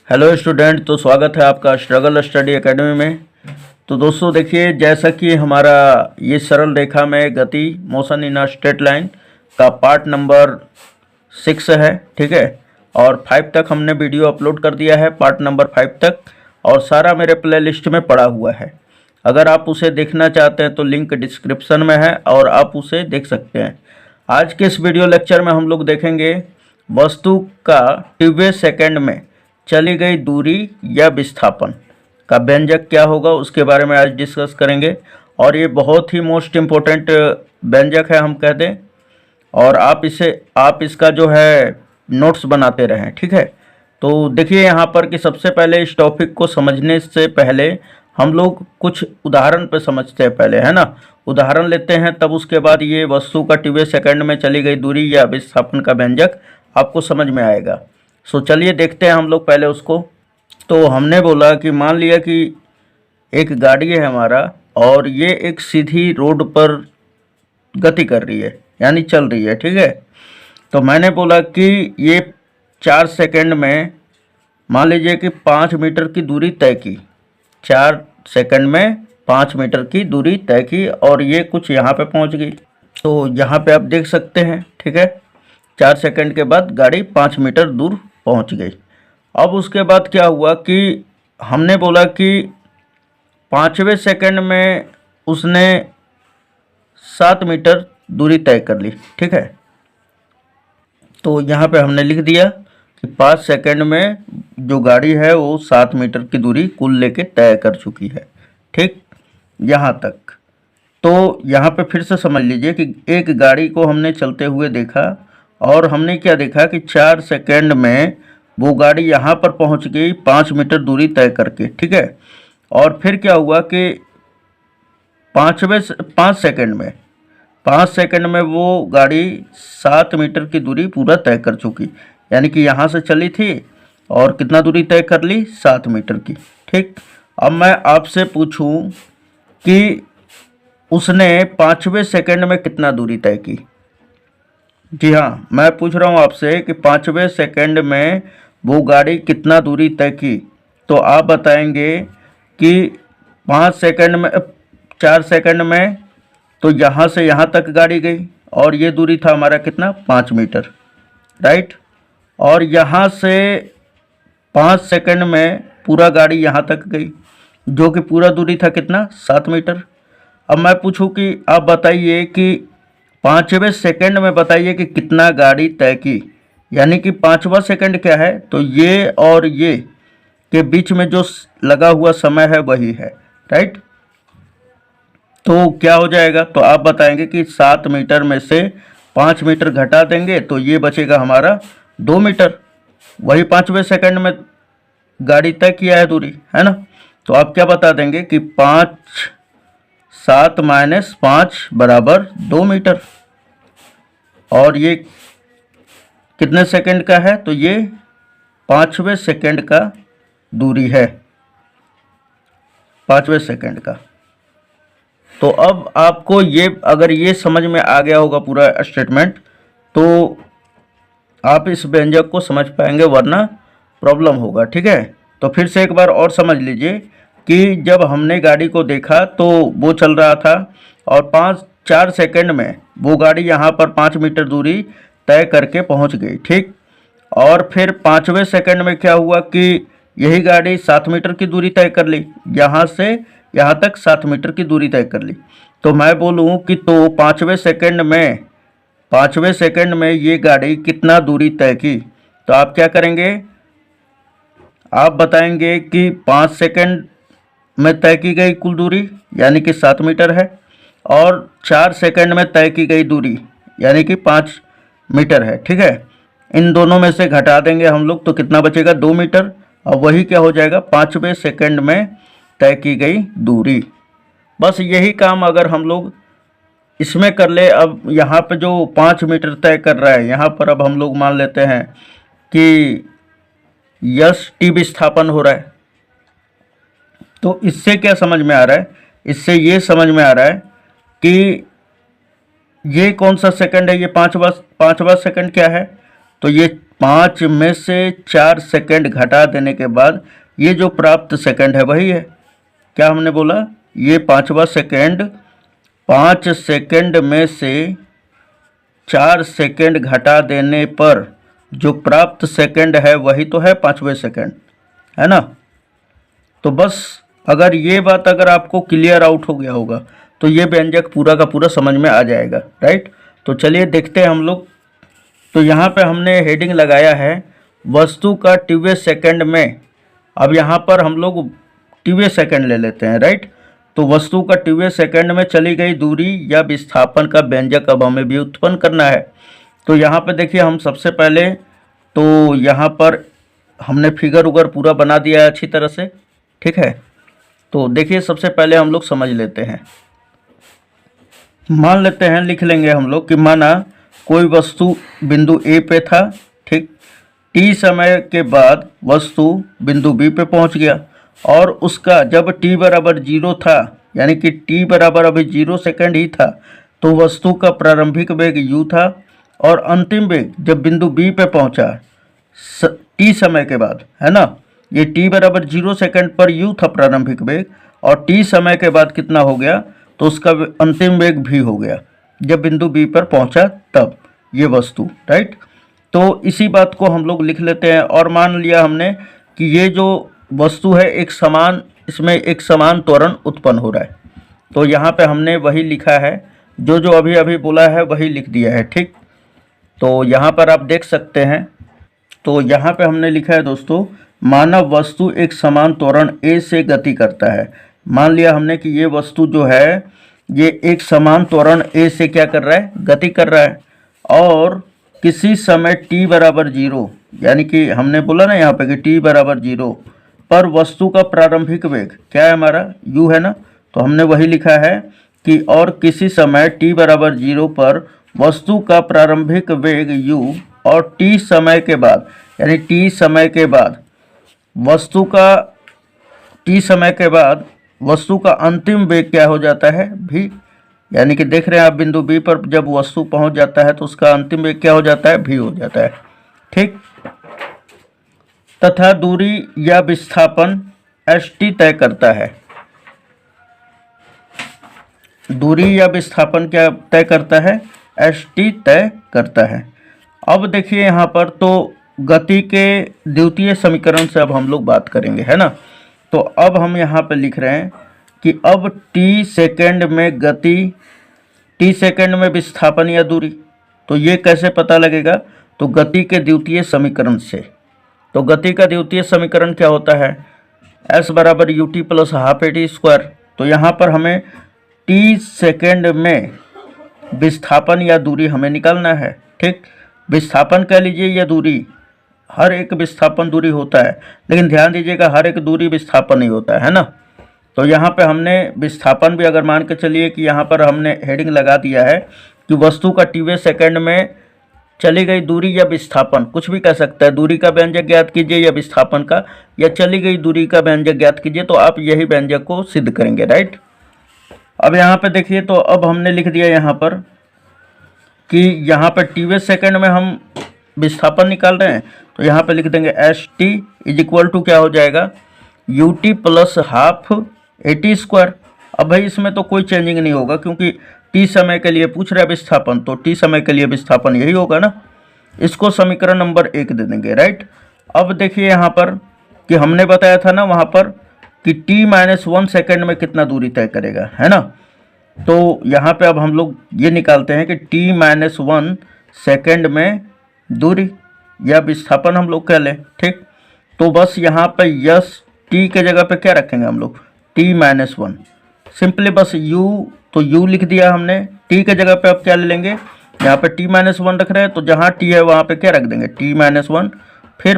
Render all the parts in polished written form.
Hello student, तो स्वागत है आपका स्ट्रगल स्टडी एकेडमी में। तो दोस्तों देखिए, जैसा कि हमारा ये सरल रेखा में गति motion in a straight line का पार्ट नंबर 6 है, ठीक है। और 5 तक हमने वीडियो अपलोड कर दिया है, पार्ट नंबर 5 तक, और सारा मेरे प्ले लिस्ट में पड़ा हुआ है। अगर आप उसे देखना चाहते हैं तो लिंक डिस्क्रिप्शन में है और आप उसे देख सकते हैं। आज के इस वीडियो लेक्चर में हम लोग देखेंगे वस्तु का 90 सेकेंड में चली गई दूरी या विस्थापन का व्यंजक क्या होगा, उसके बारे में आज डिस्कस करेंगे। और ये बहुत ही मोस्ट इम्पोर्टेंट व्यंजक है हम कह दें, और आप इसका जो है नोट्स बनाते रहें, ठीक है। तो देखिए यहाँ पर कि सबसे पहले इस टॉपिक को समझने से पहले हम लोग कुछ उदाहरण पे समझते हैं पहले, है ना। उदाहरण लेते हैं, तब उसके बाद ये वस्तु का 90 सेकेंड में चली गई दूरी या विस्थापन का व्यंजक आपको समझ में आएगा। सो चलिए देखते हैं हम लोग पहले उसको। तो हमने बोला कि मान लिया कि एक गाड़ी है हमारा और ये एक सीधी रोड पर गति कर रही है, यानी चल रही है, ठीक है। तो मैंने बोला कि ये 4 सेकंड में मान लीजिए कि 5 मीटर की दूरी तय की, 4 सेकंड में 5 मीटर की दूरी तय की, और ये कुछ यहाँ पे पहुँच गई। तो यहाँ पे आप देख सकते हैं, ठीक है। 4 सेकंड के बाद गाड़ी 5 मीटर दूर पहुंच गई। अब उसके बाद क्या हुआ कि हमने बोला कि 5वें सेकंड में उसने 7 मीटर दूरी तय कर ली, ठीक है। तो यहाँ पे हमने लिख दिया कि 5 सेकंड में जो गाड़ी है वो 7 मीटर की दूरी कुल लेके तय कर चुकी है, ठीक, यहाँ तक। तो यहाँ पे फिर से समझ लीजिए कि एक गाड़ी को हमने चलते हुए देखा और हमने क्या देखा कि 4 सेकंड में वो गाड़ी यहाँ पर पहुँच गई 5 मीटर दूरी तय करके, ठीक है। और फिर क्या हुआ कि 5 सेकंड में वो गाड़ी 7 मीटर की दूरी पूरा तय कर चुकी, यानी कि यहाँ से चली थी और कितना दूरी तय कर ली, 7 मीटर की, ठीक। अब मैं आपसे पूछूं कि उसने 5वें सेकंड में कितना दूरी तय की। जी हाँ, मैं पूछ रहा हूँ आपसे कि 5वें सेकंड में वो गाड़ी कितना दूरी तय की। तो आप बताएंगे कि 5 सेकंड में 4 सेकंड में तो यहाँ से यहाँ तक गाड़ी गई, और ये दूरी था हमारा कितना, 5 मीटर, राइट। और यहाँ से 5 सेकंड में पूरा गाड़ी यहाँ तक गई, जो कि पूरा दूरी था कितना, 7 मीटर। अब मैं पूछूं कि आप बताइए कि 5वें सेकंड में बताइए कि कितना गाड़ी तय की, यानी कि 5वां सेकंड क्या है, तो ये और ये के बीच में जो लगा हुआ समय है वही है, राइट। तो क्या हो जाएगा, तो आप बताएंगे कि 7 मीटर में से 5 मीटर घटा देंगे तो ये बचेगा हमारा 2 मीटर। वही 5वें सेकंड में गाड़ी तय किया है दूरी, है ना। तो आप क्या बता देंगे कि 7 माइनस 5 बराबर 2 मीटर। और ये कितने सेकंड का है, तो ये 5वें सेकंड का दूरी है, 5वें सेकंड का। तो अब आपको ये अगर ये समझ में आ गया होगा पूरा स्टेटमेंट, तो आप इस व्यंजक को समझ पाएंगे, वरना प्रॉब्लम होगा, ठीक है। तो फिर से एक बार और समझ लीजिए कि जब हमने गाड़ी को देखा तो वो चल रहा था और 4 सेकंड में वो गाड़ी यहाँ पर 5 मीटर दूरी तय करके पहुँच गई, ठीक। और फिर 5वें सेकंड में क्या हुआ कि यही गाड़ी 7 मीटर की दूरी तय कर ली, यहाँ से यहाँ तक 7 मीटर की दूरी तय कर ली। तो मैं बोलूँ कि तो 5वें सेकंड में ये गाड़ी कितना दूरी तय की, तो आप क्या करेंगे, आप बताएंगे कि 5 सेकंड में तय की गई कुल दूरी यानी कि 7 मीटर है, और 4 सेकंड में तय की गई दूरी यानी कि 5 मीटर है, ठीक है। इन दोनों में से घटा देंगे हम लोग तो कितना बचेगा, 2 मीटर। और वही क्या हो जाएगा, 5वें सेकंड में तय की गई दूरी। बस यही काम अगर हम लोग इसमें कर ले। अब यहाँ पे जो 5 मीटर तय कर रहा है, यहाँ पर अब हम लोग मान लेते हैं कि यस टी विस्थापन हो रहा है। तो इससे क्या समझ में आ रहा है, इससे ये समझ में आ रहा है कि ये कौन सा सेकंड है, ये पाँचवा सेकंड क्या है, तो ये 5 में से 4 सेकंड घटा देने के बाद ये जो प्राप्त सेकंड है वही है। क्या हमने बोला? ये 5वां सेकंड, 5 सेकंड में से 4 सेकंड घटा देने पर जो प्राप्त सेकंड है वही तो है 5वें सेकंड, है ना। तो बस अगर ये बात अगर आपको क्लियर आउट हो गया होगा तो ये व्यंजक पूरा का पूरा समझ में आ जाएगा, राइट। तो चलिए देखते हैं हम लोग। तो यहाँ पे हमने हेडिंग लगाया है वस्तु का टीवे सेकंड में। अब यहाँ पर हम लोग टीवे सेकंड ले लेते हैं, राइट। तो वस्तु का टीवे सेकंड में चली गई दूरी या विस्थापन का व्यंजक अब हमें व्युत्पन्न करना है। तो यहाँ पे देखिए हम सबसे पहले तो यहाँ पर हमने फिगर उगर पूरा बना दिया है अच्छी तरह से, ठीक है। तो देखिए सबसे पहले हम लोग समझ लेते हैं। मान लेते हैं, लिख लेंगे हम लोग कि माना कोई वस्तु बिंदु ए पे था, ठीक। टी समय के बाद वस्तु बिंदु बी पे पहुंच गया और उसका जब टी बराबर 0 था, यानी कि टी बराबर अभी 0 सेकंड ही था, तो वस्तु का प्रारंभिक वेग u था और अंतिम वेग जब बिंदु बी पे पहुंचा टी समय के बाद, है ना। ये टी बराबर 0 सेकंड पर u था प्रारंभिक वेग और टी समय के बाद कितना हो गया, तो उसका अंतिम वेग भी हो गया जब बिंदु बी पर पहुंचा तब ये वस्तु, राइट। तो इसी बात को हम लोग लिख लेते हैं और मान लिया हमने कि ये जो वस्तु है एक समान, इसमें एक समान त्वरण उत्पन्न हो रहा है। तो यहाँ पे हमने वही लिखा है, जो जो अभी अभी बोला है वही लिख दिया है, ठीक। तो यहाँ पर आप देख सकते हैं। तो यहाँ पे हमने लिखा है दोस्तों, मानव वस्तु एक समान त्वरण ए से गति करता है। मान लिया हमने कि ये वस्तु जो है ये एक समान त्वरण ए से क्या कर रहा है, गति कर रहा है और किसी समय t बराबर 0, यानी कि हमने बोला ना यहाँ पे कि t बराबर 0 पर वस्तु का प्रारंभिक वेग क्या है हमारा, u है ना। तो हमने वही लिखा है कि और किसी समय t बराबर 0 पर वस्तु का प्रारंभिक वेग u और t समय के बाद, यानी t समय के बाद वस्तु का t समय के बाद वस्तु का अंतिम वेग क्या हो जाता है, v। यानी कि देख रहे हैं आप बिंदु बी पर जब वस्तु पहुंच जाता है तो उसका अंतिम वेग क्या हो जाता है, v हो जाता है, ठीक। तथा दूरी या विस्थापन st तय करता है। दूरी या विस्थापन क्या तय करता है, st तय करता है। अब देखिए यहाँ पर तो गति के द्वितीय समीकरण से अब हम लोग बात करेंगे, है ना। तो अब हम यहाँ पे लिख रहे हैं कि अब t सेकंड में गति, t सेकंड में विस्थापन या दूरी, तो ये कैसे पता लगेगा, तो गति के द्वितीय समीकरण से। तो गति का द्वितीय समीकरण क्या होता है, s बराबर ut plus half A T square. तो यहाँ पर हमें t सेकंड में विस्थापन या दूरी हमें निकालना है, ठीक। विस्थापन कह लीजिए या दूरी, हर एक विस्थापन दूरी होता है, लेकिन ध्यान दीजिएगा हर एक दूरी विस्थापन नहीं होता है ना। तो यहाँ पे हमने विस्थापन भी अगर मान के चलिए कि यहाँ पर हमने हेडिंग लगा दिया है कि वस्तु का टीवे सेकंड में चली गई दूरी या विस्थापन, कुछ भी कह सकता है, दूरी का व्यंजक ज्ञात कीजिए या विस्थापन का, या चली गई दूरी का व्यंजक ज्ञात कीजिए, तो आप यही व्यंजक को सिद्ध करेंगे, राइट। अब यहाँ पे देखिए, तो अब हमने लिख दिया यहाँ पर कि यहाँ पर टीवे सेकंड में हम विस्थापन निकाल रहे हैं, तो यहाँ पे लिख देंगे S T is equal to क्या हो जाएगा, U T plus half A T square. अब भाई इसमें तो कोई चेंजिंग नहीं होगा क्योंकि टी समय के लिए पूछ रहा है विस्थापन, तो टी समय के लिए विस्थापन यही होगा ना। इसको समीकरण नंबर 1 दे देंगे, राइट। अब देखिए यहाँ पर कि हमने बताया था ना वहाँ पर कि t-1 सेकेंड में कितना दूरी तय करेगा, है ना। तो यहाँ पे अब हम लोग ये निकालते हैं कि t-1 सेकेंड में दूरी या विस्थापन हम लोग कह लें, ठीक। तो बस यहाँ पे यस टी के जगह पे क्या रखेंगे हम लोग, t-1, सिंपली बस u, तो u लिख दिया हमने। t के जगह पे अब क्या ले लेंगे, यहाँ पे t-1 रख रहे हैं, तो जहाँ t है वहाँ पे क्या रख देंगे, t-1, फिर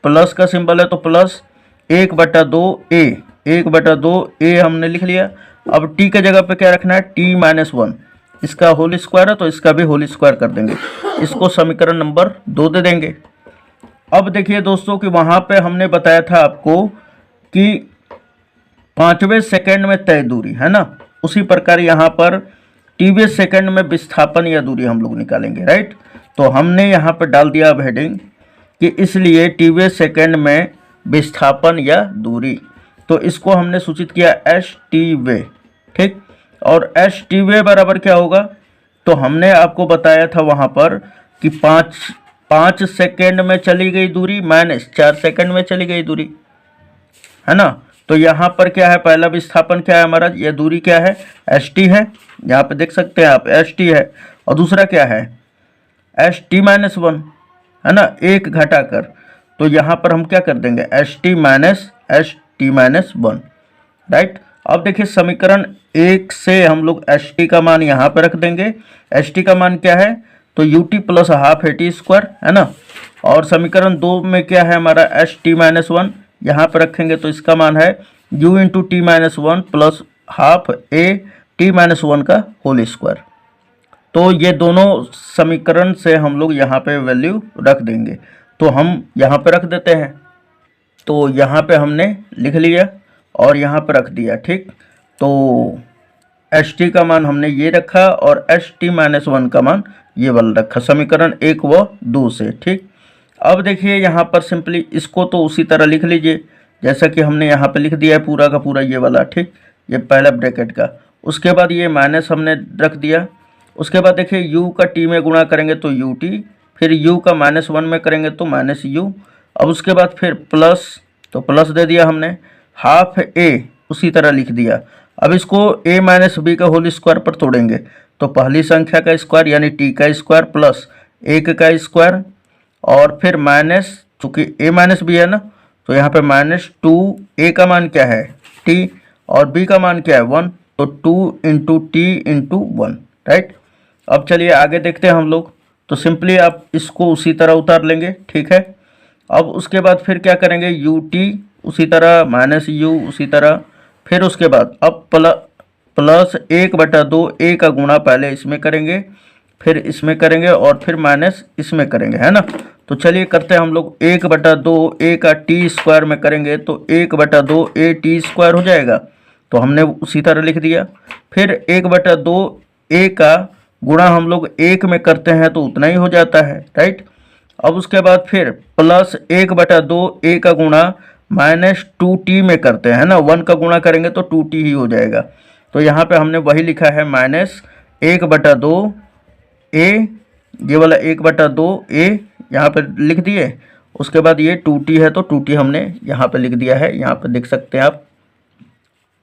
प्लस का सिंबल है तो प्लस 1/2a, 1/2a हमने लिख लिया। अब t के जगह पे क्या रखना है, t-1, इसका होल स्क्वायर है तो इसका भी होल स्क्वायर कर देंगे, इसको समीकरण नंबर 2 दे देंगे। अब देखिए दोस्तों कि वहाँ पे हमने बताया था आपको कि 5वें सेकंड में तय दूरी, है ना, उसी प्रकार यहाँ पर टीवे सेकंड में विस्थापन या दूरी हम लोग निकालेंगे, राइट। तो हमने यहाँ पर डाल दिया अब हेडिंग कि इसलिए टीवे सेकंड में विस्थापन या दूरी, तो इसको हमने सूचित किया एस टी वे, ठीक। और एस टी वे बराबर क्या होगा, तो हमने आपको बताया था वहाँ पर कि 5 सेकेंड में चली गई दूरी माइनस 4 सेकेंड में चली गई दूरी, है ना। तो यहाँ पर क्या है, पहला विस्थापन क्या है हमारा, यह दूरी क्या है, एस टी है, यहाँ पे देख सकते हैं आप एस टी है। और दूसरा क्या है, एस टी माइनस 1, है ना, एक घटाकर। तो यहाँ पर हम क्या कर देंगे, एस टी माइनस 1, राइट। अब देखिए समीकरण 1 से हम लोग एस टी का मान यहाँ पर रख देंगे। एस टी का मान क्या है, तो you T plus half A T square, है ना। और समीकरण 2 में क्या है हमारा, एस टी माइनस 1 यहाँ पर रखेंगे तो इसका मान है u into T minus 1 plus half A T minus 1 का होल स्क्वायर। तो ये दोनों समीकरण से हम लोग यहाँ पे वैल्यू रख देंगे, तो हम यहाँ पे रख देते हैं। तो यहाँ पे हमने लिख लिया और यहाँ पे रख दिया, ठीक। तो एस टी का मान हमने ये रखा और एस टी माइनस 1 का मान ये वाला रखा, समीकरण 1 व 2 से, ठीक। अब देखिए यहाँ पर सिंपली इसको तो उसी तरह लिख लीजिए जैसा कि हमने यहाँ पे लिख दिया है पूरा का पूरा ये वाला, ठीक। ये पहला ब्रैकेट का, उसके बाद ये माइनस हमने रख दिया। उसके बाद देखिए u का t में गुणा करेंगे तो यू टी, फिर u का माइनस 1 में करेंगे तो माइनस u। अब उसके बाद फिर प्लस, तो प्लस दे दिया हमने, हाफ a उसी तरह लिख दिया। अब इसको a माइनस बी का होल स्क्वायर पर तोड़ेंगे तो पहली संख्या का स्क्वायर यानी t का स्क्वायर प्लस 1 का स्क्वायर, और फिर माइनस, चूँकि a माइनस बी है ना, तो यहाँ पे माइनस 2, a का मान क्या है t और b का मान क्या है 1, तो 2 इंटू टी इंटू 1, राइट। अब चलिए आगे देखते हैं हम लोग। तो सिंपली आप इसको उसी तरह उतार लेंगे, ठीक है। अब उसके बाद फिर क्या करेंगे, यू टी उसी तरह, माइनस यू उसी तरह, फिर उसके बाद अब प्लस 1/2 a का गुणा पहले इसमें करेंगे, फिर इसमें करेंगे और फिर माइनस इसमें करेंगे, है ना। तो चलिए करते हैं हम लोग, 1/2 a का टी स्क्वायर में करेंगे तो 1/2 a टी स्क्वायर हो जाएगा, तो हमने उसी तरह लिख दिया। फिर 1/2 a का गुणा हम लोग 1 में करते हैं तो उतना ही हो जाता है, राइट। अब उसके बाद फिर प्लस 1/2 a का गुणा माइनस 2t में करते हैं ना, 1 का गुणा करेंगे तो 2t ही हो जाएगा। तो यहाँ पे हमने वही लिखा है माइनस 1/2 a, ये वाला 1/2 a यहाँ पे लिख दिए। उसके बाद ये 2t है तो 2t हमने यहाँ पे लिख दिया है, यहाँ पे देख सकते हैं आप,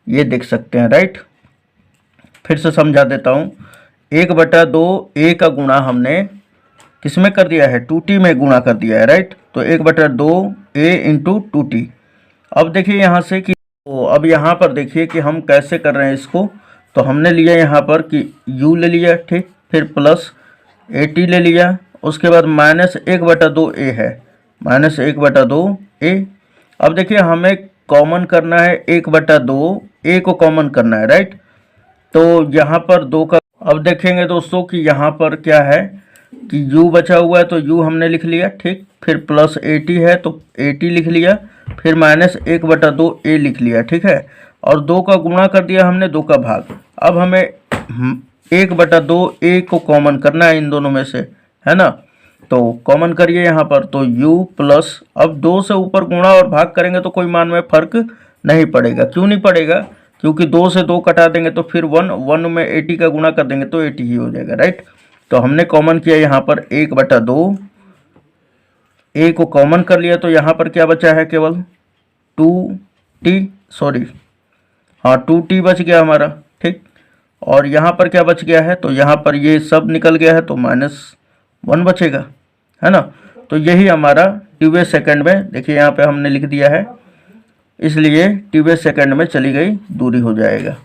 ये देख सकते हैं, राइट। फिर से समझा देता हूँ, 1/2 a का गुणा हमने किस में कर दिया है, 2t में गुणा कर दिया है, राइट। तो 1/2 a इंटू 2t। अब देखिए यहाँ से कि, तो अब यहाँ पर देखिए कि हम कैसे कर रहे हैं इसको। तो हमने लिया यहाँ पर कि u ले लिया, ठीक, फिर प्लस at ले लिया, उसके बाद माइनस 1/2 a है, माइनस 1/2 a। अब देखिए हमें कॉमन करना है 1/2 a को कॉमन करना है, राइट। तो यहाँ पर 2 का, अब देखेंगे दोस्तों कि यहाँ पर क्या है कि u बचा हुआ है तो u हमने लिख लिया, ठीक। फिर प्लस 80 है तो 80 लिख लिया, फिर माइनस 1/2 a लिख लिया, ठीक है। और 2 का गुणा कर दिया हमने 2 का भाग। अब हमें 1/2 a को कॉमन करना है इन दोनों में से, है ना। तो कॉमन करिए यहाँ पर, तो u प्लस, अब 2 से ऊपर गुणा और भाग करेंगे तो कोई मान में फर्क नहीं पड़ेगा। क्यों नहीं पड़ेगा, क्योंकि 2 से 2 कटा देंगे तो फिर 1 में 80 का गुणा कर देंगे तो 80 ही हो जाएगा, राइट। तो हमने कॉमन किया यहाँ पर 1/2 a को कॉमन कर लिया, तो यहाँ पर क्या बचा है, केवल 2t, सॉरी हाँ 2t बच गया हमारा, ठीक। और यहाँ पर क्या बच गया है, तो यहाँ पर ये सब निकल गया है तो -1 बचेगा, है ना। तो यही हमारा टीवे सेकंड में, देखिए यहाँ पे हमने लिख दिया है, इसलिए टीवे सेकंड में चली गई दूरी हो जाएगा,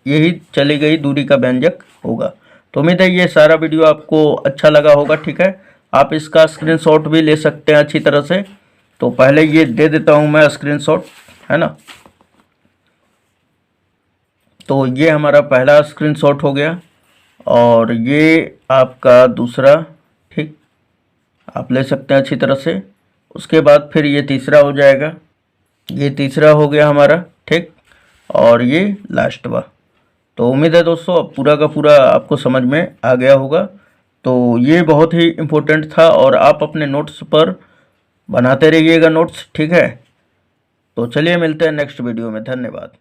यही चली गई दूरी का व्यंजक होगा। तो उम्मीद है ये सारा वीडियो आपको अच्छा लगा होगा, ठीक है। आप इसका स्क्रीनशॉट भी ले सकते हैं अच्छी तरह से। तो पहले ये दे देता हूँ मैं स्क्रीनशॉट, है ना। तो ये हमारा पहला स्क्रीनशॉट हो गया और ये आपका दूसरा, ठीक, आप ले सकते हैं अच्छी तरह से। उसके बाद फिर ये तीसरा हो जाएगा, ये तीसरा हो गया हमारा, ठीक, और ये लास्ट वा। तो उम्मीद है दोस्तों अब पूरा का पूरा आपको समझ में आ गया होगा। तो ये बहुत ही इम्पोर्टेंट था और आप अपने नोट्स पर बनाते रहिएगा नोट्स, ठीक है। तो चलिए मिलते हैं नेक्स्ट वीडियो में, धन्यवाद।